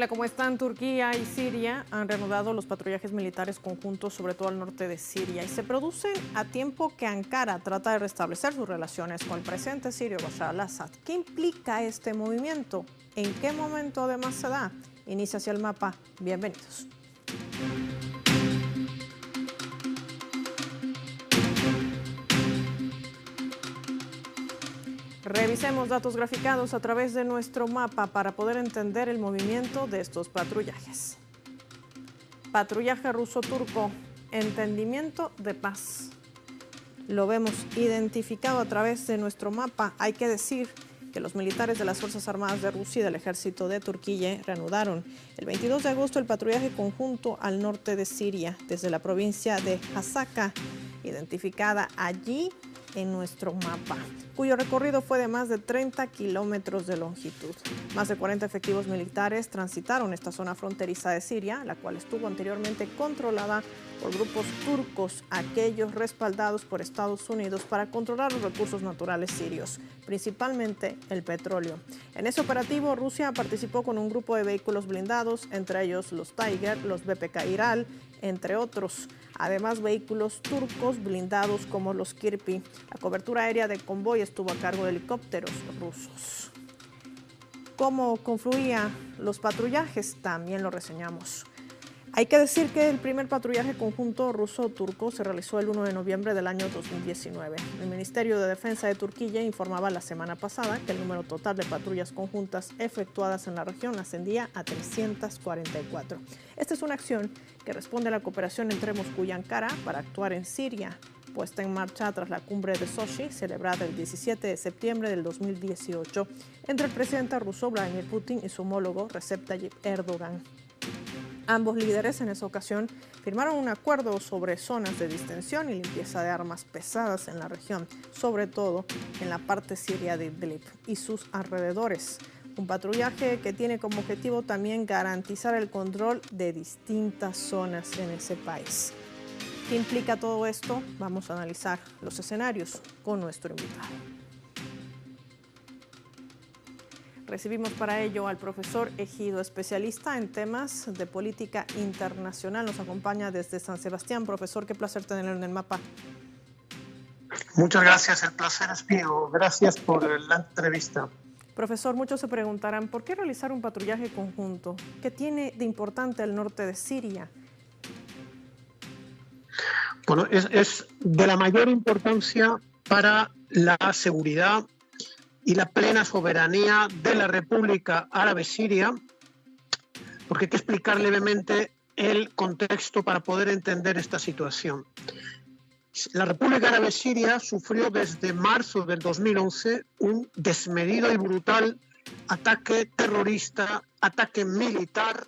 Hola, ¿cómo están? Turquía y Siria han reanudado los patrullajes militares conjuntos, sobre todo al norte de Siria, y se producen a tiempo que Ankara trata de restablecer sus relaciones con el presidente sirio Bashar al-Assad. ¿Qué implica este movimiento? ¿En qué momento además se da? Inicia hacia el mapa. Bienvenidos. Revisemos datos graficados a través de nuestro mapa para poder entender el movimiento de estos patrullajes. Patrullaje ruso-turco, entendimiento de paz. Lo vemos identificado a través de nuestro mapa. Hay que decir que los militares de las Fuerzas Armadas de Rusia y del Ejército de Turquía reanudaron el 22 de agosto el patrullaje conjunto al norte de Siria, desde la provincia de Hasaka, identificada allí en nuestro mapa, cuyo recorrido fue de más de 30 kilómetros de longitud. Más de 40 efectivos militares transitaron esta zona fronteriza de Siria, la cual estuvo anteriormente controlada por grupos turcos, aquellos respaldados por Estados Unidos para controlar los recursos naturales sirios, principalmente el petróleo. En ese operativo, Rusia participó con un grupo de vehículos blindados, entre ellos los Tiger, los BPK Iral, entre otros. Además, vehículos turcos blindados como los Kirpi. La cobertura aérea de convoy estuvo a cargo de helicópteros rusos. ¿Cómo confluían los patrullajes? También lo reseñamos. Hay que decir que el primer patrullaje conjunto ruso-turco se realizó el 1 de noviembre del año 2019. El Ministerio de Defensa de Turquía informaba la semana pasada que el número total de patrullas conjuntas efectuadas en la región ascendía a 344. Esta es una acción que responde a la cooperación entre Moscú y Ankara para actuar en Siria, puesta en marcha tras la cumbre de Sochi, celebrada el 17 de septiembre del 2018, entre el presidente ruso Vladimir Putin y su homólogo Recep Tayyip Erdogan. Ambos líderes en esa ocasión firmaron un acuerdo sobre zonas de distensión y limpieza de armas pesadas en la región, sobre todo en la parte siria de Idlib y sus alrededores. Un patrullaje que tiene como objetivo también garantizar el control de distintas zonas en ese país. ¿Qué implica todo esto? Vamos a analizar los escenarios con nuestro invitado. Recibimos para ello al profesor Egido, especialista en temas de política internacional. Nos acompaña desde San Sebastián. Profesor, qué placer tenerlo en el mapa. Muchas gracias, el placer es mío. Gracias por la entrevista. Profesor, muchos se preguntarán, ¿por qué realizar un patrullaje conjunto? ¿Qué tiene de importante el norte de Siria? Bueno, es de la mayor importancia para la seguridad y la plena soberanía de la República Árabe Siria, porque hay que explicar levemente el contexto para poder entender esta situación. La República Árabe Siria sufrió desde marzo del 2011 un desmedido y brutal ataque terrorista, ataque militar,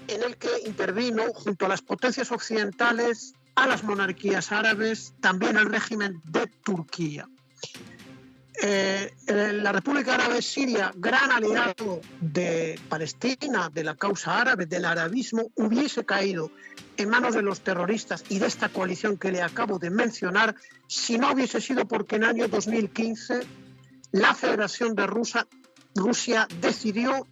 en el que intervino junto a las potencias occidentales, a las monarquías árabes, también al régimen de Turquía. La República Árabe Siria, gran aliado de Palestina, de la causa árabe, del arabismo, hubiese caído en manos de los terroristas y de esta coalición que le acabo de mencionar, si no hubiese sido porque en el año 2015 la Federación de Rusia decidió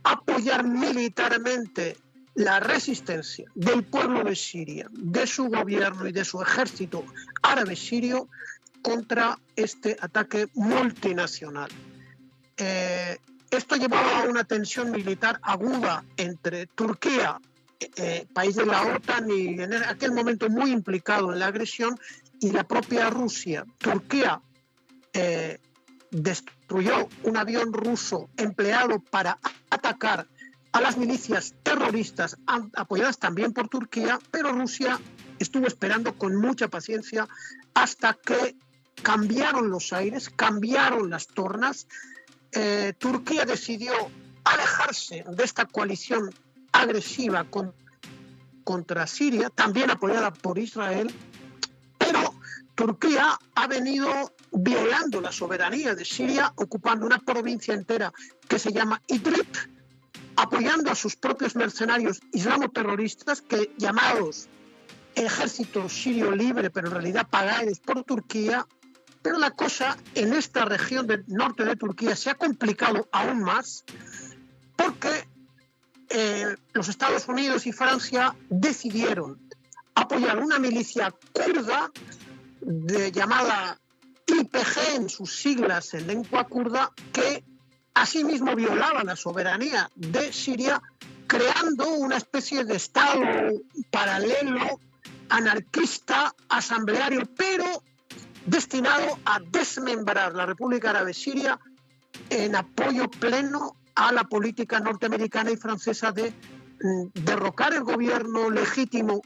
apoyar militarmente la resistencia del pueblo de Siria, de su gobierno y de su ejército árabe sirio contra este ataque multinacional. Esto llevó a una tensión militar aguda entre Turquía, país de la OTAN y en aquel momento muy implicado en la agresión, y la propia Rusia. Turquía destruyó un avión ruso empleado para atacar a las milicias terroristas apoyadas también por Turquía, pero Rusia estuvo esperando con mucha paciencia hasta que cambiaron los aires, cambiaron las tornas. Turquía decidió alejarse de esta coalición agresiva contra Siria, también apoyada por Israel, pero Turquía ha venido violando la soberanía de Siria, ocupando una provincia entera que se llama Idlib, apoyando a sus propios mercenarios islamoterroristas que, llamados Ejército Sirio Libre, pero en realidad pagados por Turquía. Pero la cosa en esta región del norte de Turquía se ha complicado aún más porque los Estados Unidos y Francia decidieron apoyar una milicia kurda llamada YPG en sus siglas en lengua kurda, que asimismo violaba la soberanía de Siria, creando una especie de estado paralelo, anarquista, asambleario, pero destinado a desmembrar la República Árabe Siria en apoyo pleno a la política norteamericana y francesa de derrocar el gobierno legítimo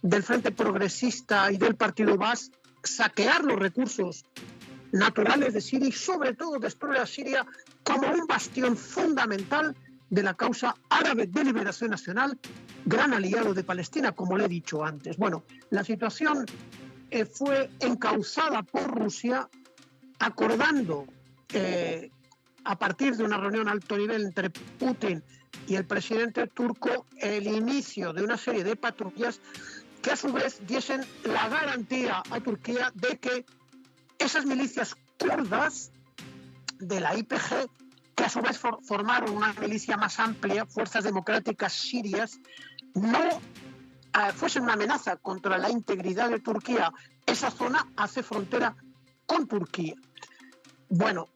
del Frente Progresista y del Partido Baas, saquear los recursos naturales de Siria y sobre todo destruir a Siria como un bastión fundamental de la causa árabe de liberación nacional, gran aliado de Palestina, como le he dicho antes. Bueno, la situación fue encauzada por Rusia, acordando a partir de una reunión a alto nivel entre Putin y el presidente turco el inicio de una serie de patrullas que a su vez diesen la garantía a Turquía de que esas milicias kurdas de la YPG, que a su vez formaron una milicia más amplia, Fuerzas Democráticas Sirias, no fuesen una amenaza contra la integridad de Turquía. Esa zona hace frontera con Turquía. Bueno,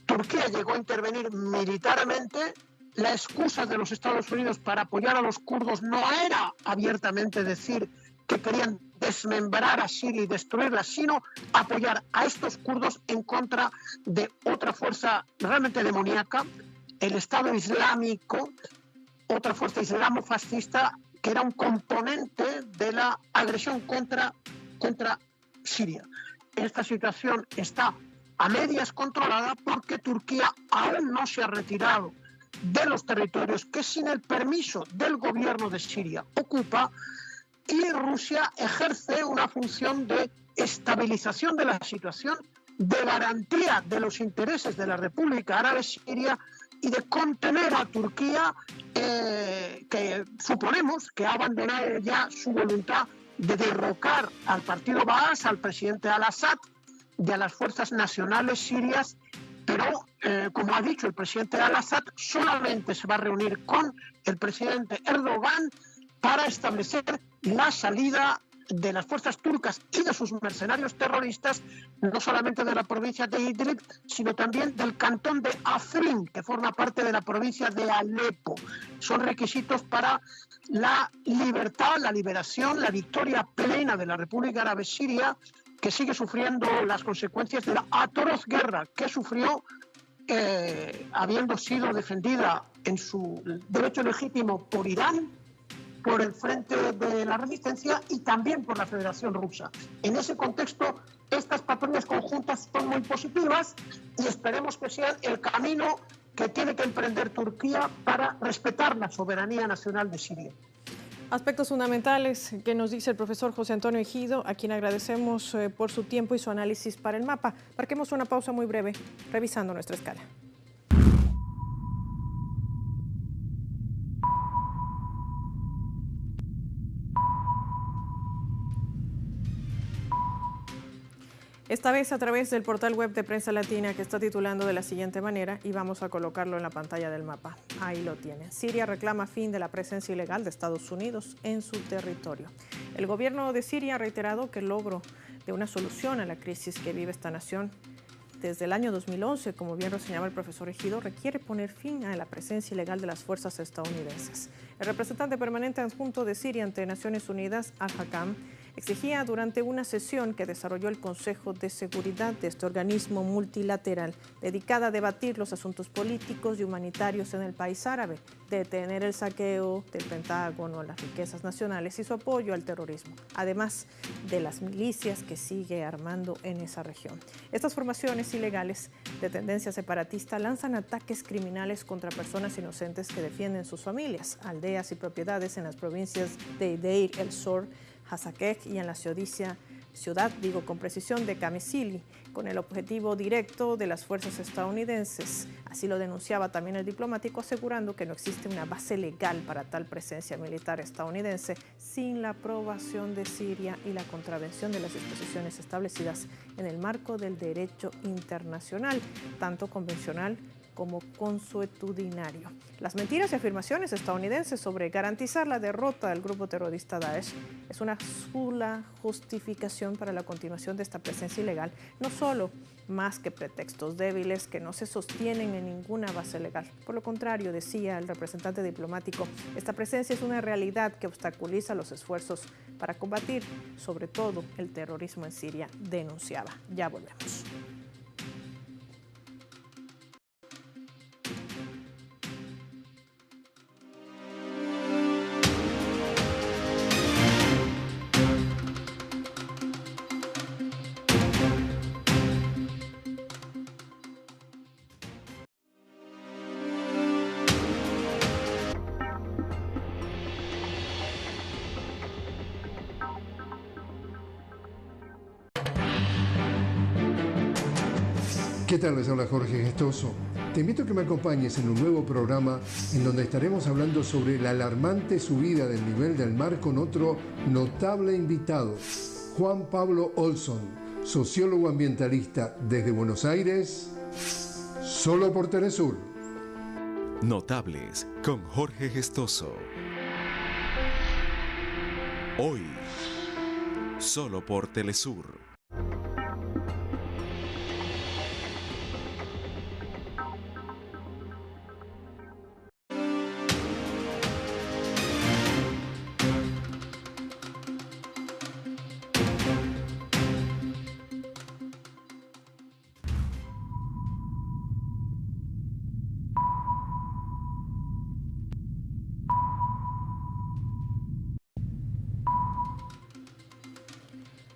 Turquía llegó a intervenir militarmente. La excusa de los Estados Unidos para apoyar a los kurdos no era abiertamente decir que querían desmembrar a Siria y destruirla, sino apoyar a estos kurdos en contra de otra fuerza realmente demoníaca, el Estado Islámico, otra fuerza islamofascista que era un componente de la agresión contra Siria. Esta situación está a medias controlada porque Turquía aún no se ha retirado de los territorios que sin el permiso del gobierno de Siria ocupa, y Rusia ejerce una función de estabilización de la situación, de garantía de los intereses de la República Árabe Siria y de contener a Turquía, que suponemos que ha abandonado ya su voluntad de derrocar al partido Baas, al presidente al-Assad y a las fuerzas nacionales sirias. Pero, como ha dicho el presidente al-Assad, solamente se va a reunir con el presidente Erdogan para establecer la salida de las fuerzas turcas y de sus mercenarios terroristas, no solamente de la provincia de Idlib, sino también del cantón de Afrin, que forma parte de la provincia de Alepo. Son requisitos para la libertad, la liberación, la victoria plena de la República Árabe Siria, que sigue sufriendo las consecuencias de la atroz guerra que sufrió, habiendo sido defendida en su derecho legítimo por Irán, por el Frente de la Resistencia y también por la Federación Rusa. En ese contexto, estas patrullas conjuntas son muy positivas y esperemos que sean el camino que tiene que emprender Turquía para respetar la soberanía nacional de Siria. Aspectos fundamentales que nos dice el profesor José Antonio Ejido, a quien agradecemos por su tiempo y su análisis para el mapa. Marquemos una pausa muy breve, revisando nuestra escala. Esta vez a través del portal web de Prensa Latina, que está titulando de la siguiente manera, y vamos a colocarlo en la pantalla del mapa. Ahí lo tienen. Siria reclama fin de la presencia ilegal de Estados Unidos en su territorio. El gobierno de Siria ha reiterado que el logro de una solución a la crisis que vive esta nación desde el año 2011, como bien reseñaba el profesor Ejido, requiere poner fin a la presencia ilegal de las fuerzas estadounidenses. El representante permanente adjunto de Siria ante Naciones Unidas, Al-Hakam, exigía durante una sesión que desarrolló el Consejo de Seguridad de este organismo multilateral, dedicada a debatir los asuntos políticos y humanitarios en el país árabe, detener el saqueo del Pentágono a las riquezas nacionales y su apoyo al terrorismo, además de las milicias que sigue armando en esa región. Estas formaciones ilegales de tendencia separatista lanzan ataques criminales contra personas inocentes que defienden sus familias, aldeas y propiedades en las provincias de Deir el-Zor, Hasakeh y en la ciudad con precisión de Qamishli, con el objetivo directo de las fuerzas estadounidenses. Así lo denunciaba también el diplomático, asegurando que no existe una base legal para tal presencia militar estadounidense sin la aprobación de Siria y la contravención de las disposiciones establecidas en el marco del derecho internacional, tanto convencional como consuetudinario. Las mentiras y afirmaciones estadounidenses sobre garantizar la derrota del grupo terrorista Daesh es una sola justificación para la continuación de esta presencia ilegal, no solo más que pretextos débiles que no se sostienen en ninguna base legal. Por lo contrario, decía el representante diplomático, esta presencia es una realidad que obstaculiza los esfuerzos para combatir, sobre todo, el terrorismo en Siria, denunciaba. Ya volvemos. ¿Qué tal? Les habla Jorge Gestoso. Te invito a que me acompañes en un nuevo programa en donde estaremos hablando sobre la alarmante subida del nivel del mar con otro notable invitado, Juan Pablo Olson, sociólogo ambientalista desde Buenos Aires, solo por Telesur. Notables con Jorge Gestoso. Hoy, solo por Telesur.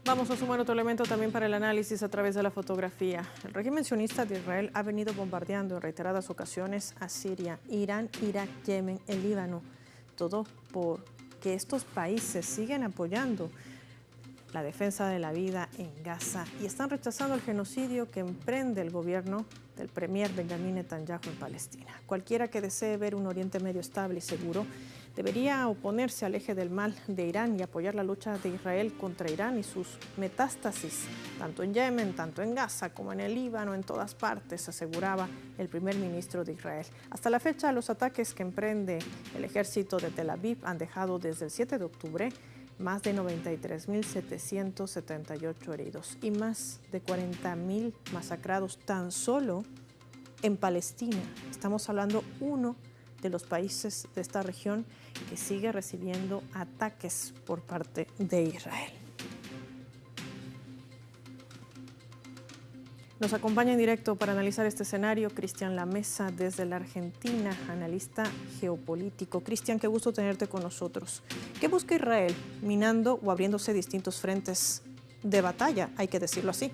Vamos a sumar otro elemento también para el análisis a través de la fotografía. El régimen sionista de Israel ha venido bombardeando en reiteradas ocasiones a Siria, Irán, Irak, Yemen, el Líbano. Todo porque estos países siguen apoyando la defensa de la vida en Gaza y están rechazando el genocidio que emprende el gobierno del premier Benjamin Netanyahu en Palestina. Cualquiera que desee ver un Oriente Medio estable y seguro debería oponerse al eje del mal de Irán y apoyar la lucha de Israel contra Irán y sus metástasis, tanto en Yemen, tanto en Gaza como en el Líbano, en todas partes, aseguraba el primer ministro de Israel. Hasta la fecha, los ataques que emprende el ejército de Tel Aviv han dejado desde el 7 de octubre más de 93.778 heridos y más de 40.000 masacrados tan solo en Palestina. Estamos hablando uno de los países de esta región que sigue recibiendo ataques por parte de Israel. Nos acompaña en directo para analizar este escenario Cristian Lamesa desde la Argentina, analista geopolítico. Cristian, qué gusto tenerte con nosotros. ¿Qué busca Israel minando o abriéndose distintos frentes de batalla, hay que decirlo así?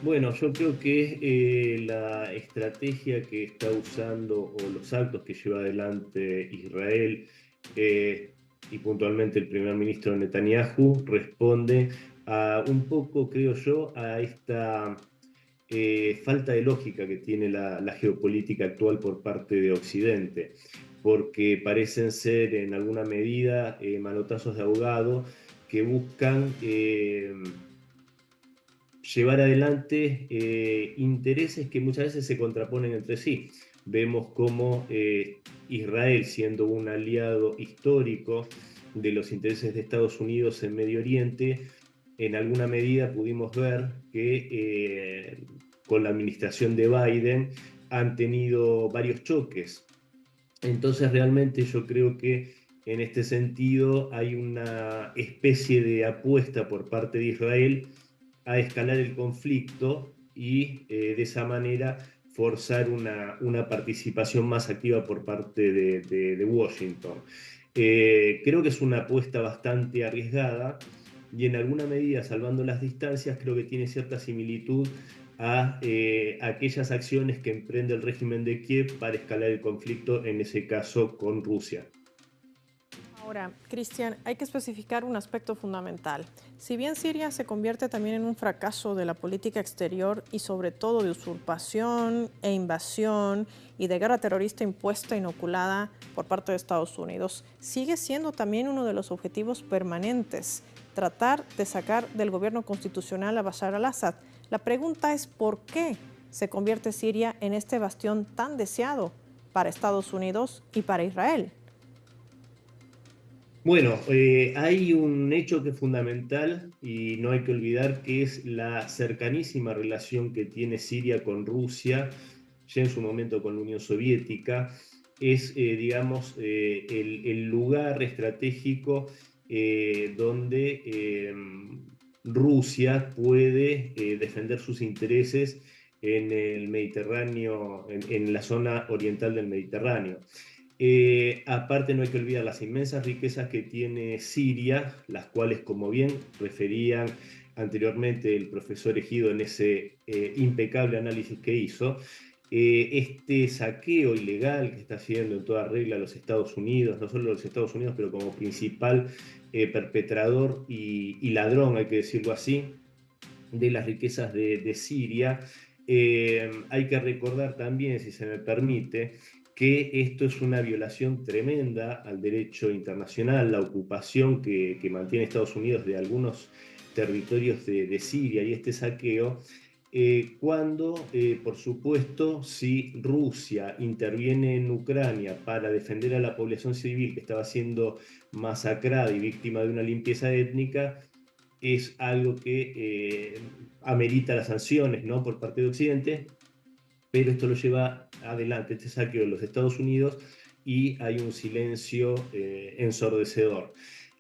Bueno, yo creo que la estrategia que está usando o los actos que lleva adelante Israel y puntualmente el primer ministro Netanyahu responde a un poco, creo yo, a esta falta de lógica que tiene la geopolítica actual por parte de Occidente, porque parecen ser en alguna medida manotazos de ahogado que buscan llevar adelante intereses que muchas veces se contraponen entre sí. Vemos cómo Israel, siendo un aliado histórico de los intereses de Estados Unidos en Medio Oriente, en alguna medida pudimos ver que con la administración de Biden han tenido varios choques. Entonces realmente yo creo que en este sentido hay una especie de apuesta por parte de Israel a escalar el conflicto y de esa manera forzar una participación más activa por parte de Washington. Creo que es una apuesta bastante arriesgada y en alguna medida, salvando las distancias, creo que tiene cierta similitud a aquellas acciones que emprende el régimen de Kiev para escalar el conflicto, en ese caso con Rusia. Ahora, Cristian, hay que especificar un aspecto fundamental. Si bien Siria se convierte también en un fracaso de la política exterior y sobre todo de usurpación e invasión y de guerra terrorista impuesta e inoculada por parte de Estados Unidos, sigue siendo también uno de los objetivos permanentes, tratar de sacar del gobierno constitucional a Bashar al-Assad. La pregunta es ¿por qué? se convierte Siria en este bastión tan deseado para Estados Unidos y para Israel? Bueno, hay un hecho que es fundamental y no hay que olvidar, que es la cercanísima relación que tiene Siria con Rusia, ya en su momento con la Unión Soviética. Es, digamos, el lugar estratégico donde Rusia puede defender sus intereses en el Mediterráneo, en la zona oriental del Mediterráneo. Aparte, no hay que olvidar las inmensas riquezas que tiene Siria, las cuales, como bien referían anteriormente el profesor Ejido en ese impecable análisis que hizo, este saqueo ilegal que está haciendo en toda regla los Estados Unidos, no solo los Estados Unidos, pero como principal perpetrador y ladrón, hay que decirlo así, de las riquezas de Siria. Hay que recordar también, si se me permite, que esto es una violación tremenda al derecho internacional, la ocupación que mantiene Estados Unidos de algunos territorios de Siria y este saqueo, cuando, por supuesto, si Rusia interviene en Ucrania para defender a la población civil que estaba siendo masacrada y víctima de una limpieza étnica, es algo que amerita las sanciones, ¿no?, por parte de Occidente, pero esto lo lleva adelante, este saqueo de los Estados Unidos, y hay un silencio ensordecedor.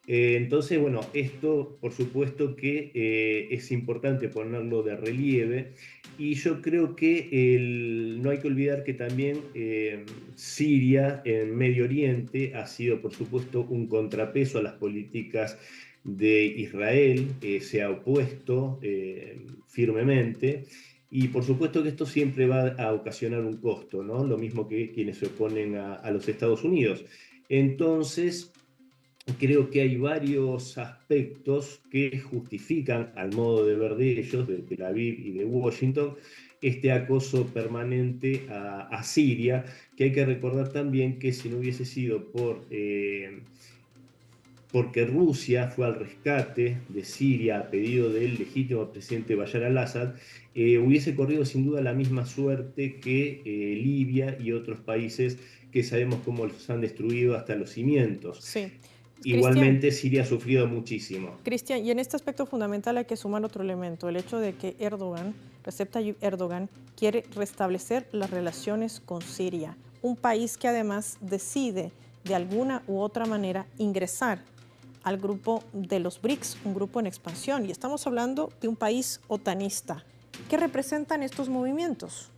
Entonces, bueno, esto por supuesto que es importante ponerlo de relieve, y yo creo que no hay que olvidar que también Siria en Medio Oriente ha sido por supuesto un contrapeso a las políticas de Israel, se ha opuesto firmemente. Y por supuesto que esto siempre va a ocasionar un costo, ¿no? Lo mismo que quienes se oponen a los Estados Unidos. Entonces, creo que hay varios aspectos que justifican, al modo de ver de ellos, de Tel Aviv y de Washington, este acoso permanente a Siria, que hay que recordar también que si no hubiese sido porque Rusia fue al rescate de Siria a pedido del legítimo presidente Bashar al-Assad, hubiese corrido sin duda la misma suerte que Libia y otros países que sabemos cómo los han destruido hasta los cimientos. Sí. Igualmente, Siria ha sufrido muchísimo. Cristian, y en este aspecto fundamental hay que sumar otro elemento, el hecho de que Recep Tayyip Erdogan, quiere restablecer las relaciones con Siria, un país que además decide de alguna u otra manera ingresar al grupo de los BRICS, un grupo en expansión, y estamos hablando de un país otanista. ¿Qué representan estos movimientos?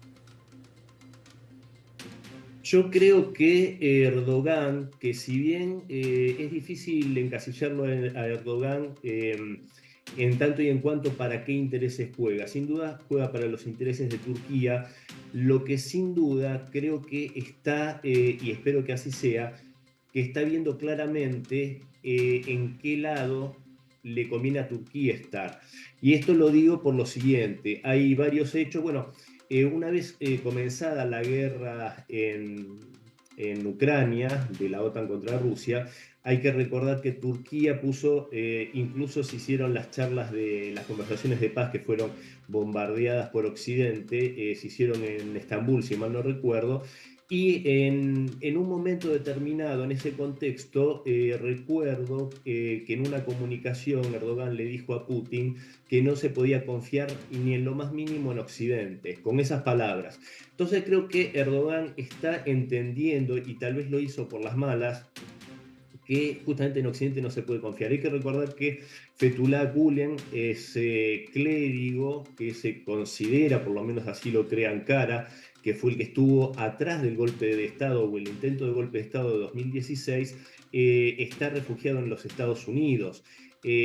Yo creo que Erdogan, que si bien es difícil encasillarlo a Erdogan en tanto y en cuanto para qué intereses juega, sin duda juega para los intereses de Turquía, lo que sin duda creo que está, y espero que así sea, que está viendo claramente en qué lado le conviene a Turquía estar. Y esto lo digo por lo siguiente, hay varios hechos, bueno, una vez comenzada la guerra en Ucrania, de la OTAN contra Rusia, hay que recordar que Turquía puso, incluso se hicieron las charlas de las conversaciones de paz que fueron bombardeadas por Occidente, se hicieron en Estambul, si mal no recuerdo, y en un momento determinado, en ese contexto, recuerdo que en una comunicación Erdogan le dijo a Putin que no se podía confiar ni en lo más mínimo en Occidente, con esas palabras. Entonces creo que Erdogan está entendiendo, y tal vez lo hizo por las malas, que justamente en Occidente no se puede confiar. Hay que recordar que Fethullah Gulen es clérigo que se considera, por lo menos así lo cree Ankara, que fue el que estuvo atrás del golpe de Estado o el intento de golpe de Estado de 2016, está refugiado en los Estados Unidos.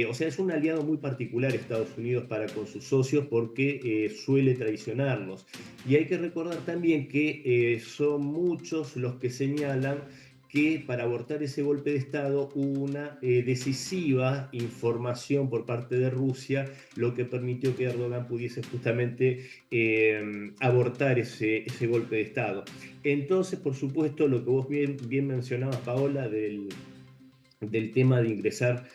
O sea, es un aliado muy particular Estados Unidos para con sus socios porque suele traicionarlos. Y hay que recordar también que son muchos los que señalan que para abortar ese golpe de Estado hubo una decisiva información por parte de Rusia, lo que permitió que Erdogan pudiese justamente abortar ese golpe de Estado. Entonces, por supuesto, lo que vos bien mencionabas, Paola, del tema de ingresar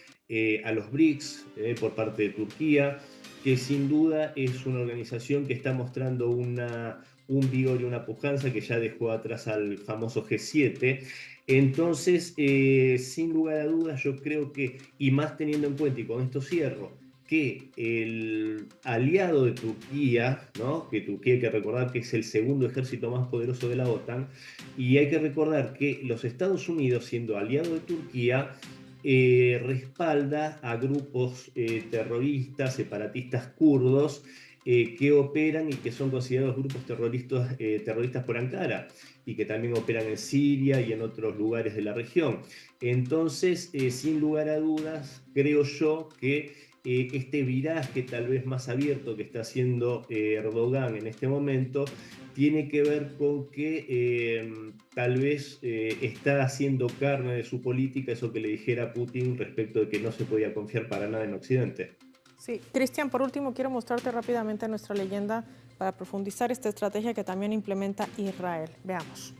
a los BRICS por parte de Turquía, que sin duda es una organización que está mostrando un vigor y una pujanza que ya dejó atrás al famoso G7. Entonces, sin lugar a dudas, yo creo que, y más teniendo en cuenta, y con esto cierro, que el aliado de Turquía, ¿no? Que Turquía hay que recordar que es el segundo ejército más poderoso de la OTAN, y hay que recordar que los Estados Unidos, siendo aliado de Turquía, respalda a grupos terroristas, separatistas kurdos, que operan y que son considerados grupos terroristas por Ankara y que también operan en Siria y en otros lugares de la región. Entonces, sin lugar a dudas, creo yo que este viraje tal vez más abierto que está haciendo Erdogan en este momento tiene que ver con que tal vez está haciendo carne de su política eso que le dijera a Putin respecto de que no se podía confiar para nada en Occidente. Sí, Cristian, por último quiero mostrarte rápidamente nuestra leyenda para profundizar esta estrategia que también implementa Israel. Veamos.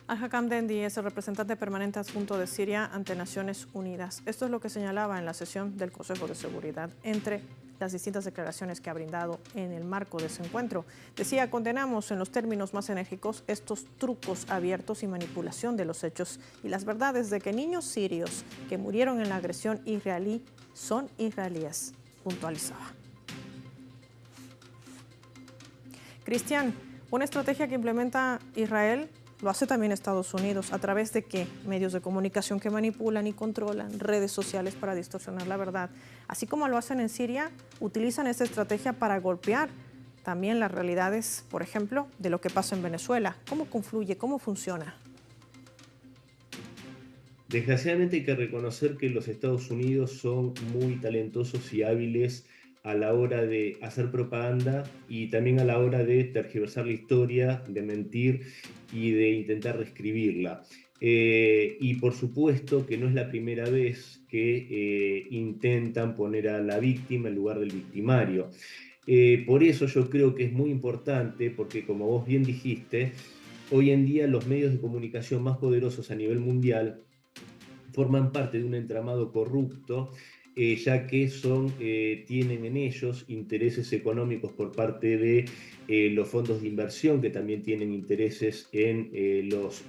Al-Hakam Dendi es el representante permanente adjunto de Siria ante Naciones Unidas. Esto es lo que señalaba en la sesión del Consejo de Seguridad entre las distintas declaraciones que ha brindado en el marco de ese encuentro. Decía, condenamos en los términos más enérgicos estos trucos abiertos y manipulación de los hechos y las verdades de que niños sirios que murieron en la agresión israelí son israelíes, puntualizaba. Cristian, una estrategia que implementa Israel lo hace también Estados Unidos. ¿A través de qué? Medios de comunicación que manipulan y controlan, redes sociales para distorsionar la verdad. Así como lo hacen en Siria, utilizan esta estrategia para golpear también las realidades, por ejemplo, de lo que pasa en Venezuela. ¿Cómo confluye? ¿Cómo funciona? Desgraciadamente hay que reconocer que los Estados Unidos son muy talentosos y hábiles a la hora de hacer propaganda y también a la hora de tergiversar la historia, de mentir y de intentar reescribirla. Y por supuesto que no es la primera vez que intentan poner a la víctima en lugar del victimario. Por eso yo creo que es muy importante, porque como vos bien dijiste, hoy en día los medios de comunicación más poderosos a nivel mundial forman parte de un entramado corrupto, ya que tienen en ellos intereses económicos por parte de los fondos de inversión, que también tienen intereses en los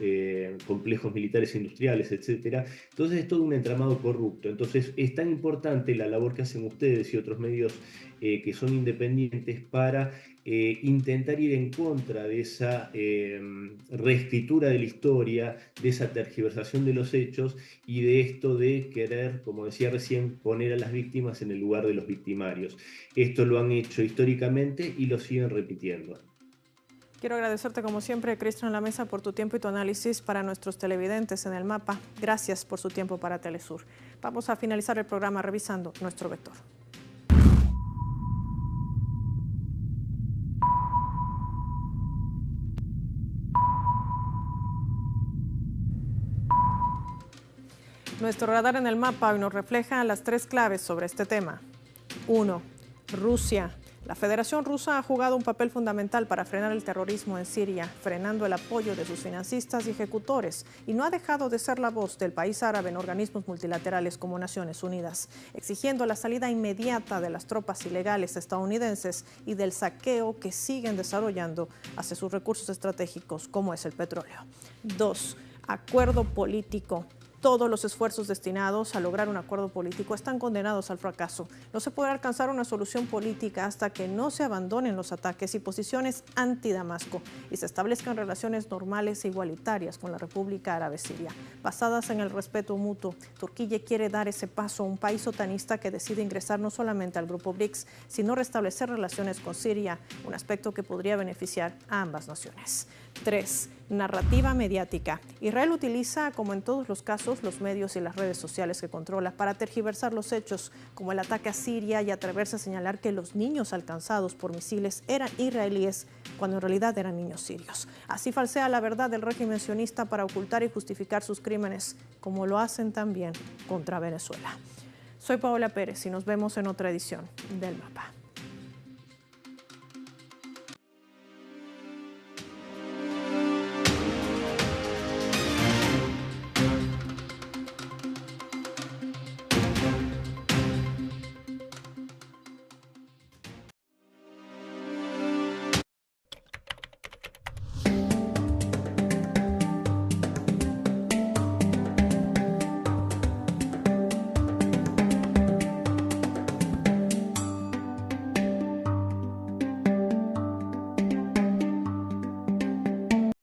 complejos militares industriales, etc. Entonces es todo un entramado corrupto. Entonces es tan importante la labor que hacen ustedes y otros medios que son independientes para intentar ir en contra de esa reescritura de la historia, de esa tergiversación de los hechos y de esto de querer, como decía recién, poner a las víctimas en el lugar de los victimarios. Esto lo han hecho históricamente y lo siguen repitiendo. Quiero agradecerte como siempre, Cristian La Mesa, por tu tiempo y tu análisis para nuestros televidentes en el mapa. Gracias por su tiempo para Telesur. Vamos a finalizar el programa revisando nuestro vector. Nuestro radar en el mapa hoy nos refleja las tres claves sobre este tema. 1. Rusia. La Federación Rusa ha jugado un papel fundamental para frenar el terrorismo en Siria, frenando el apoyo de sus financistas y ejecutores, y no ha dejado de ser la voz del país árabe en organismos multilaterales como Naciones Unidas, exigiendo la salida inmediata de las tropas ilegales estadounidenses y del saqueo que siguen desarrollando hacia sus recursos estratégicos, como es el petróleo. 2. Acuerdo político. Todos los esfuerzos destinados a lograr un acuerdo político están condenados al fracaso. No se podrá alcanzar una solución política hasta que no se abandonen los ataques y posiciones anti-Damasco y se establezcan relaciones normales e igualitarias con la República Árabe Siria, basadas en el respeto mutuo. Turquía quiere dar ese paso a un país otanista que decide ingresar no solamente al grupo BRICS, sino restablecer relaciones con Siria, un aspecto que podría beneficiar a ambas naciones. 3. Narrativa mediática. Israel utiliza, como en todos los casos, los medios y las redes sociales que controla para tergiversar los hechos, como el ataque a Siria y atreverse a señalar que los niños alcanzados por misiles eran israelíes, cuando en realidad eran niños sirios. Así falsea la verdad del régimen sionista para ocultar y justificar sus crímenes, como lo hacen también contra Venezuela. Soy Paola Pérez y nos vemos en otra edición del Mapa.